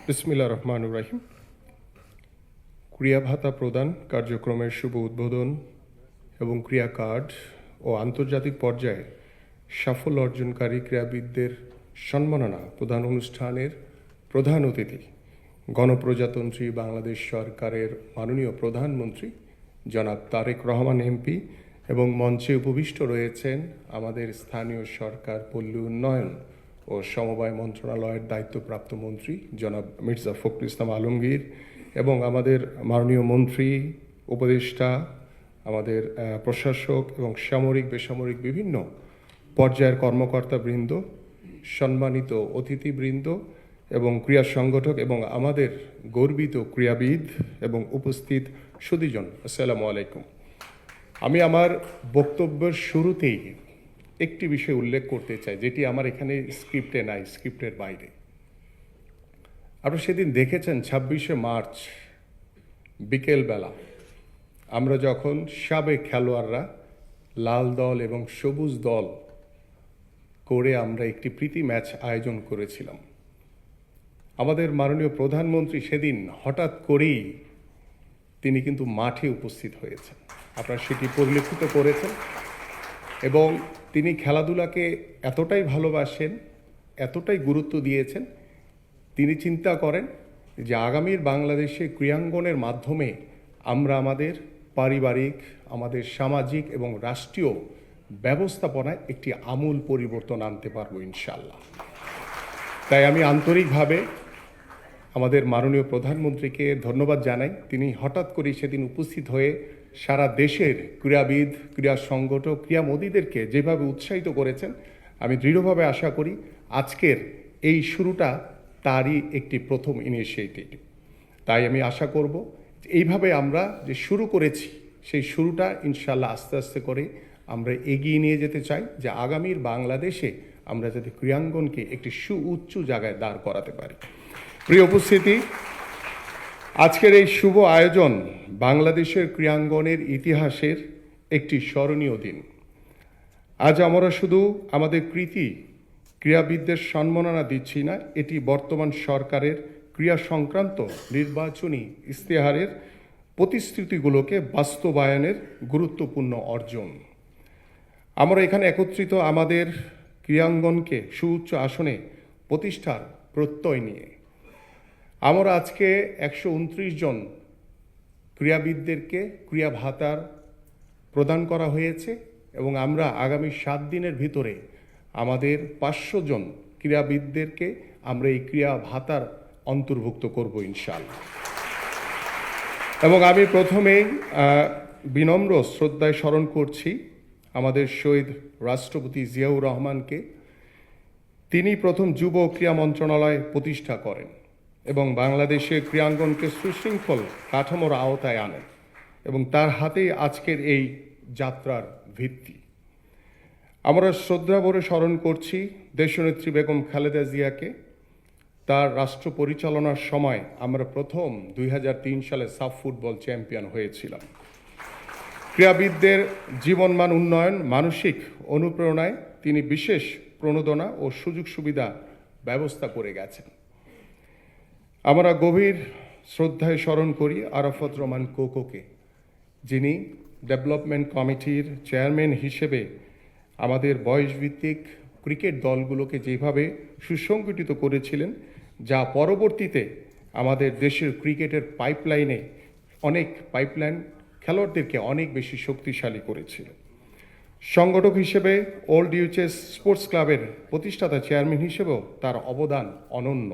বিসমিল্লাহির রহমানির রহিম। ক্রিয়া ভাতা প্রদান কার্যক্রমের শুভ উদ্বোধন এবং ক্রিয়া কার্ড ও আন্তর্জাতিক পর্যায়ে সাফল্য অর্জনকারী ক্রীড়াবিদদের সম্মাননা প্রদান অনুষ্ঠানের প্রধান অতিথি গণপ্রজাতন্ত্রী বাংলাদেশ সরকারের মাননীয় প্রধানমন্ত্রী জনাব তারেক রহমান এমপি এবং মঞ্চে উপবিষ্ট রয়েছেন আমাদের স্থানীয় সরকার পল্লী উন্নয়ন ও সমবায় মন্ত্রণালয়ের দায়িত্বপ্রাপ্ত মন্ত্রী জনাব মির্জা ফখরুল ইসলাম আলমগীর এবং আমাদের মাননীয় মন্ত্রী উপদেষ্টা আমাদের প্রশাসক এবং সামরিক বেসামরিক বিভিন্ন পর্যায়ের কর্মকর্তাবৃন্দ, সম্মানিত অতিথিবৃন্দ এবং ক্রীড়া সংগঠক এবং আমাদের গর্বিত ক্রীড়াবিদ এবং উপস্থিত সুধীজন, আসসালামু আলাইকুম। আমি আমার বক্তব্যের শুরুতেই একটি বিষয় উল্লেখ করতে চাই, যেটি আমার এখানে স্ক্রিপ্টে নাই, স্ক্রিপ্টের বাইরে। আপনারা সেদিন দেখেছেন 26শে মার্চ বিকেলবেলা আমরা যখন সাবেক খেলোয়াড়রা লাল দল এবং সবুজ দল করে আমরা একটি প্রীতি ম্যাচ আয়োজন করেছিলাম। আমাদের মাননীয় প্রধানমন্ত্রী সেদিন হঠাৎ করেই তিনি কিন্তু মাঠে উপস্থিত হয়েছেন, আপনারা সেটি পরিলক্ষিত করেছেন। এবং তিনি খেলাধুলাকে এতটাই ভালোবাসেন, এতটাই গুরুত্ব দিয়েছেন, তিনি চিন্তা করেন যে আগামীর বাংলাদেশে ক্রীড়াঙ্গনের মাধ্যমে আমরা আমাদের পারিবারিক, আমাদের সামাজিক এবং রাষ্ট্রীয় ব্যবস্থাপনায় একটি আমূল পরিবর্তন আনতে পারবো ইনশাআল্লাহ। তাই আমি আন্তরিকভাবে আমাদের মাননীয় প্রধানমন্ত্রীকে ধন্যবাদ জানাই। তিনি হঠাৎ করে সেদিন উপস্থিত হয়ে সারা দেশের ক্রীড়াবিদ, ক্রীড়া সংগঠক, ক্রীড়ামোদীদেরকে যেভাবে উৎসাহিত করেছেন, আমি দৃঢ়ভাবে আশা করি আজকের এই শুরুটা তারই একটি প্রথম ইনিশিয়েটিভ। তাই আমি আশা করব এইভাবে আমরা যে শুরু করেছি সেই শুরুটা ইনশাআল্লাহ আস্তে আস্তে করে আমরা এগিয়ে নিয়ে যেতে চাই, যে আগামীর বাংলাদেশে আমরা যাতে ক্রীড়াঙ্গনকে একটি সুউচ্চ জায়গায় দাঁড় করাতে পারি। প্রিয় উপস্থিতি, আজকের এই শুভ আয়োজন বাংলাদেশের ক্রীড়াঙ্গনের ইতিহাসের একটি স্মরণীয় দিন। আজ আমরা শুধু আমাদের কৃতি ক্রীড়াবিদদের সম্মাননা দিচ্ছি না, এটি বর্তমান সরকারের ক্রীড়া সংক্রান্ত নির্বাচনী ইশতেহারের প্রতিশ্রুতিগুলোকে বাস্তবায়নের গুরুত্বপূর্ণ অর্জন। আমরা এখানে একত্রিত আমাদের ক্রীড়াঙ্গনকে সুউচ্চ আসনে প্রতিষ্ঠার প্রত্যয় নিয়ে আমরা আজকে 129 জন ক্রীড়াবিদদেরকে ক্রীড়া ভাতার প্রদান করা হয়েছে এবং আমরা আগামী 7 দিনের ভিতরে আমাদের 500 জন ক্রীড়াবিদদেরকে আমরা এই ক্রীড়া ভাতার অন্তর্ভুক্ত করব ইনশাআল্লাহ। এবং আমি প্রথমেই বিনম্র শ্রদ্ধায় স্মরণ করছি আমাদের শহীদ রাষ্ট্রপতি জিয়াউর রহমানকে। তিনি প্রথম যুব ক্রীড়া মন্ত্রণালয় প্রতিষ্ঠা করেন এবং বাংলাদেশের ক্রীড়াঙ্গনকে সুশৃঙ্খল কাঠামোর আওতায় আনেন এবং তার হাতেই আজকের এই যাত্রার ভিত্তি। আমরা শ্রদ্ধাভরে স্মরণ করছি দেশনেত্রী বেগম খালেদা জিয়াকে। তার রাষ্ট্র পরিচালনার সময় আমরা প্রথম 2003 সালে সাফ ফুটবল চ্যাম্পিয়ন হয়েছিলাম। ক্রীড়াবিদদের জীবনমান উন্নয়ন, মানসিক অনুপ্রেরণায় তিনি বিশেষ প্রণোদনা ও সুযোগ সুবিধা ব্যবস্থা করে গেছেন। আমরা গভীর শ্রদ্ধায় স্মরণ করি আরাফাত রহমান কোকোকে, যিনি ডেভেলপমেন্ট কমিটির চেয়ারম্যান হিসেবে আমাদের বয়সভিত্তিক ক্রিকেট দলগুলোকে যেভাবে সুসংগঠিত করেছিলেন, যা পরবর্তীতে আমাদের দেশের ক্রিকেটের পাইপলাইনে পাইপলাইন খেলোয়াড়দেরকে অনেক বেশি শক্তিশালী করেছিল। সংগঠক হিসেবে ওল্ড ইউচেস স্পোর্টস ক্লাবের প্রতিষ্ঠাতা চেয়ারম্যান হিসেবেও তার অবদান অনন্য।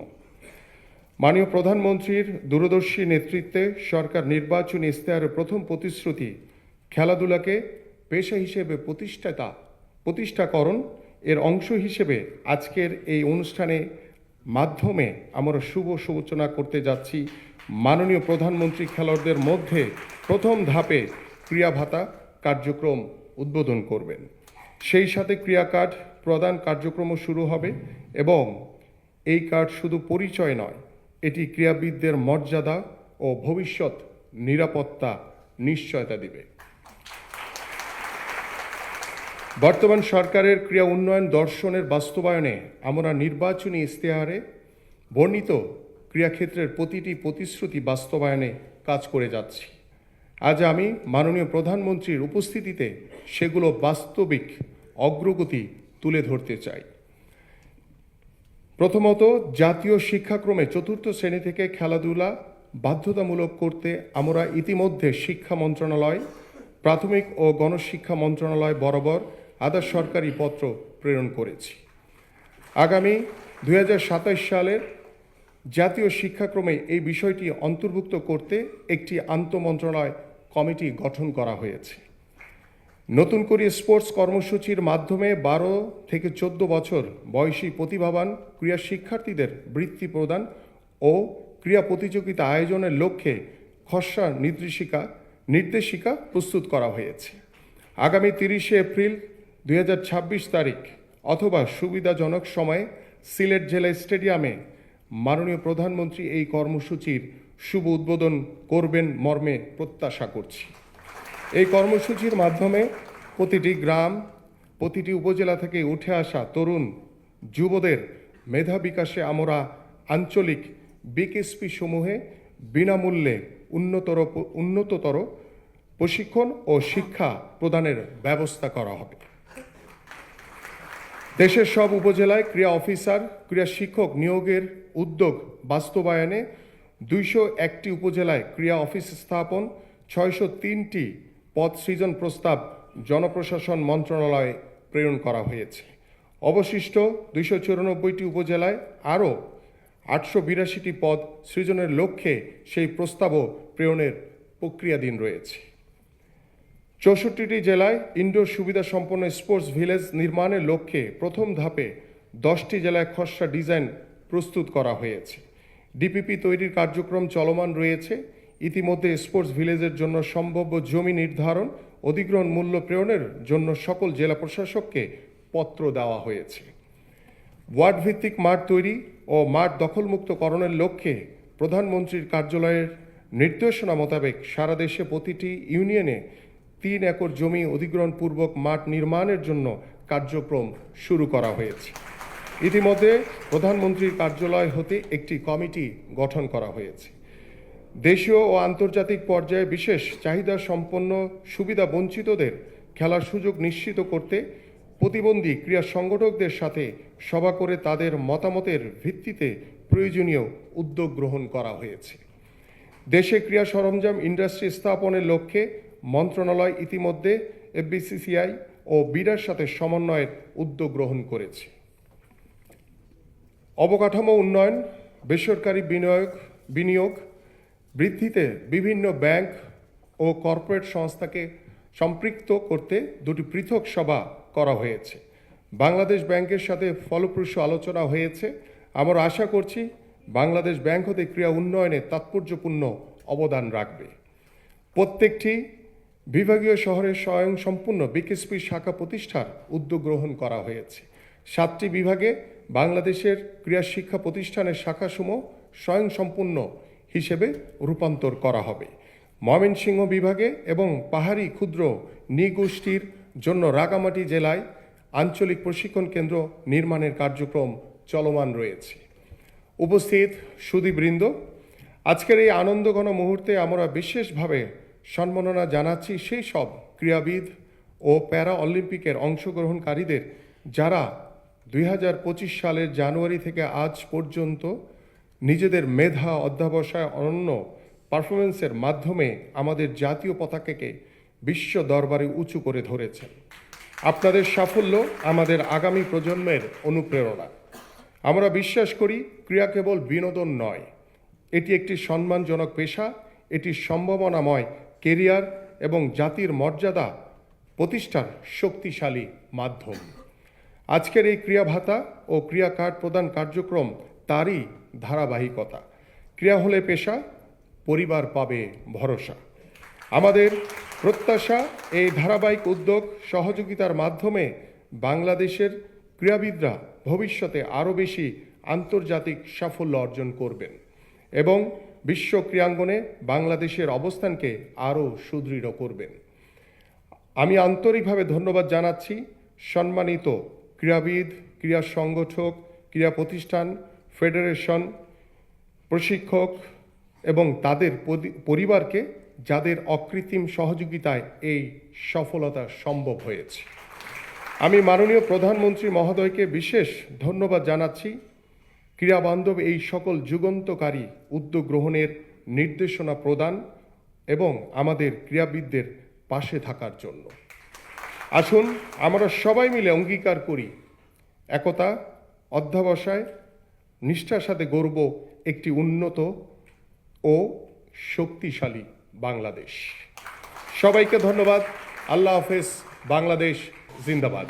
মাননীয় প্রধানমন্ত্রীর দূরদর্শী নেতৃত্বে সরকার নির্বাচনী ইশতেহারের প্রথম প্রতিশ্রুতি খেলাধুলাকে পেশা হিসেবে প্রতিষ্ঠাকরণ এর অংশ হিসেবে আজকের এই অনুষ্ঠানে মাধ্যমে আমরা শুভ সূচনা করতে যাচ্ছি। মাননীয় প্রধানমন্ত্রী খেলোয়াড়দের মধ্যে প্রথম ধাপে ক্রীড়া ভাতা কার্যক্রম উদ্বোধন করবেন। সেই সাথে ক্রীড়া কার্ড প্রদান কার্যক্রমও শুরু হবে এবং এই কার্ড শুধু পরিচয় নয়, এটি ক্রীড়াবিদদের মর্যাদা ও ভবিষ্যৎ নিরাপত্তা নিশ্চয়তা দিবে। বর্তমান সরকারের ক্রীড়া উন্নয়ন দর্শনের বাস্তবায়নে আমরা নির্বাচনী ইশতেহারে বর্ণিত ক্রীড়াক্ষেত্রের প্রতিটি প্রতিশ্রুতি বাস্তবায়নে কাজ করে যাচ্ছি। আজ আমি মাননীয় প্রধানমন্ত্রীর উপস্থিতিতে সেগুলো বাস্তবিক অগ্রগতি তুলে ধরতে চাই। প্রথমত, জাতীয় শিক্ষাক্রমে চতুর্থ শ্রেণী থেকে খেলাধুলা বাধ্যতামূলক করতে আমরা ইতিমধ্যে শিক্ষা মন্ত্রণালয়, প্রাথমিক ও গণশিক্ষা মন্ত্রণালয় বরাবর আধা সরকারি পত্র প্রেরণ করেছি। আগামী 2027 সালের জাতীয় শিক্ষাক্রমে এই বিষয়টি অন্তর্ভুক্ত করতে একটি আন্তঃমন্ত্রণালয় কমিটি গঠন করা হয়েছে। নতুন করে স্পোর্টস কর্মসূচির মাধ্যমে 12 থেকে 14 বছর বয়সী প্রতিভাবান ক্রীড়া শিক্ষার্থীদের বৃত্তি প্রদান ও ক্রীড়া প্রতিযোগিতা আয়োজনের লক্ষ্যে খসড়া নির্দেশিকা প্রস্তুত করা হয়েছে। আগামী 30 এপ্রিল 2026 তারিখ অথবা সুবিধাজনক সময়ে সিলেট জেলা স্টেডিয়ামে মাননীয় প্রধানমন্ত্রী এই কর্মসূচির শুভ উদ্বোধন করবেন মর্মে প্রত্যাশা করছি। এই কর্মসূচির মাধ্যমে প্রতিটি গ্রাম, প্রতিটি উপজেলা থেকে উঠে আসা তরুণ যুবদের মেধা বিকাশে আমরা আঞ্চলিক বিকেএসপি সমূহে বিনামূল্যে উন্নততর প্রশিক্ষণ ও শিক্ষা প্রদানের ব্যবস্থা করা হবে। দেশের সব উপজেলায় ক্রীড়া অফিসার, ক্রীড়া শিক্ষক নিয়োগের উদ্যোগ বাস্তবায়নে 201টি উপজেলায় ক্রীড়া অফিস স্থাপন, 603টি পদ সৃজন প্রস্তাব জনপ্রশাসন মন্ত্রণালয়ে প্রেরণ করা হয়েছে। অবশিষ্ট 294টি উপজেলায় আরও 882টি পদ সৃজনের লক্ষ্যে সেই প্রস্তাবও প্রেরণের প্রক্রিয়াধীন রয়েছে। 64টি জেলায় ইনডোর সুবিধা সম্পন্ন স্পোর্টস ভিলেজ নির্মাণের লক্ষ্যে প্রথম ধাপে 10টি জেলায় খসড়া ডিজাইন প্রস্তুত করা হয়েছে। ডিপিপি তৈরির কার্যক্রম চলমান রয়েছে। ইতিমধ্যে স্পোর্টস ভিলেজের জন্য সম্ভাব্য জমি নির্ধারণ, অধিগ্রহণ মূল্য প্রেরণের জন্য সকল জেলা প্রশাসককে পত্র দেওয়া হয়েছে। ওয়ার্ড ভিত্তিক মাঠ তৈরি ও মাঠ দখলমুক্তকরণের লক্ষ্যে প্রধানমন্ত্রীর কার্যালয়ের নির্দেশনা মোতাবেক সারা দেশে প্রতিটি ইউনিয়নে 3 একর জমি অধিগ্রহণপূর্বক মাঠ নির্মাণের জন্য কার্যক্রম শুরু করা হয়েছে। ইতিমধ্যে প্রধানমন্ত্রীর কার্যালয় হতে একটি কমিটি গঠন করা হয়েছে। দেশীয় ও আন্তর্জাতিক পর্যায়ে বিশেষ চাহিদা সম্পন্ন সুবিধা বঞ্চিতদের খেলার সুযোগ নিশ্চিত করতে প্রতিবন্ধী ক্রীড়া সংগঠকদের সাথে সভা করে তাদের মতামতের ভিত্তিতে প্রয়োজনীয় উদ্যোগ গ্রহণ করা হয়েছে। দেশে ক্রীড়া সরঞ্জাম ইন্ডাস্ট্রি স্থাপনের লক্ষ্যে মন্ত্রণালয় ইতিমধ্যে এফবিসিসিআই ও বিডার সাথে সমন্বয়ের উদ্যোগ গ্রহণ করেছে। অবকাঠামো উন্নয়ন, বেসরকারি বিনিয়োগ বৃদ্ধিতে বিভিন্ন ব্যাংক ও কর্পোরেট সংস্থাকে সম্পৃক্ত করতে 2টি পৃথক সভা করা হয়েছে। বাংলাদেশ ব্যাংকের সাথে ফলপ্রসূ আলোচনা হয়েছে। আমরা আশা করছি বাংলাদেশ ব্যাংক হতে ক্রীড়া উন্নয়নে তাৎপর্যপূর্ণ অবদান রাখবে। প্রত্যেকটি বিভাগীয় শহরে স্বয়ংসম্পূর্ণ বিকেএসপি শাখা প্রতিষ্ঠার উদ্যোগ গ্রহণ করা হয়েছে। 7টি বিভাগে বাংলাদেশের ক্রীড়া শিক্ষা প্রতিষ্ঠানের শাখাসমূহ স্বয়ংসম্পূর্ণ হিসেবে রূপান্তর করা হবে। ময়মনসিংহ বিভাগে এবং পাহাড়ি ক্ষুদ্র নৃগোষ্ঠীর জন্য রাঙামাটি জেলায় আঞ্চলিক প্রশিক্ষণ কেন্দ্র নির্মাণের কার্যক্রম চলমান রয়েছে। উপস্থিত সুধীবৃন্দ, আজকের এই আনন্দঘন মুহূর্তে আমরা বিশেষভাবে সম্মাননা জানাচ্ছি সেই সব ক্রীড়াবিদ ও প্যারা অলিম্পিকের অংশগ্রহণকারীদের যারা 2025 সালের জানুয়ারি থেকে আজ পর্যন্ত নিজেদের মেধা, অধ্যবসায়, অনন্য পারফরমেন্সের মাধ্যমে আমাদের জাতীয় পতাকাকে বিশ্ব দরবারে উঁচু করে ধরেছেন। আপনাদের সাফল্য আমাদের আগামী প্রজন্মের অনুপ্রেরণা। আমরা বিশ্বাস করি ক্রীড়া কেবল বিনোদন নয়, এটি একটি সম্মানজনক পেশা, এটি সম্ভাবনাময় কেরিয়ার এবং জাতির মর্যাদা প্রতিষ্ঠার শক্তিশালী মাধ্যম। আজকের এই ক্রীড়া ভাতা ও ক্রীড়া কার্ড প্রদান কার্যক্রম তারই ধারাবাহিকতা। ক্রীড়া হলে পেশা, পরিবার পাবে ভরসা। আমাদের প্রত্যাশা এই ধারাবাহিক উদ্যোগ সহযোগিতার মাধ্যমে বাংলাদেশের ক্রীড়াবিদরা ভবিষ্যতে আরও বেশি আন্তর্জাতিক সাফল্য অর্জন করবেন এবং বিশ্ব ক্রীড়াঙ্গনে বাংলাদেশের অবস্থানকে আরও সুদৃঢ় করবেন। আমি আন্তরিকভাবে ধন্যবাদ জানাচ্ছি সম্মানিত ক্রীড়াবিদ, ক্রীড়া সংগঠক, ক্রীড়া প্রতিষ্ঠান, ফেডারেশন, প্রশিক্ষক এবং তাদের পরিবারকে, যাদের অকৃত্রিম সহযোগিতায় এই সফলতা সম্ভব হয়েছে। আমি মাননীয় প্রধানমন্ত্রী মহোদয়কে বিশেষ ধন্যবাদ জানাচ্ছি ক্রীড়াবান্ধব এই সকল যুগান্তকারী উদ্যোগ গ্রহণের নির্দেশনা প্রদান এবং আমাদের ক্রীড়াবিদদের পাশে থাকার জন্য। আসুন আমরা সবাই মিলে অঙ্গীকার করি, একতা, অধ্যবসায়, নিষ্ঠার সাথে গড়ব একটি উন্নত ও শক্তিশালী বাংলাদেশ। সবাইকে ধন্যবাদ। আল্লাহ হাফেজ। বাংলাদেশ জিন্দাবাদ।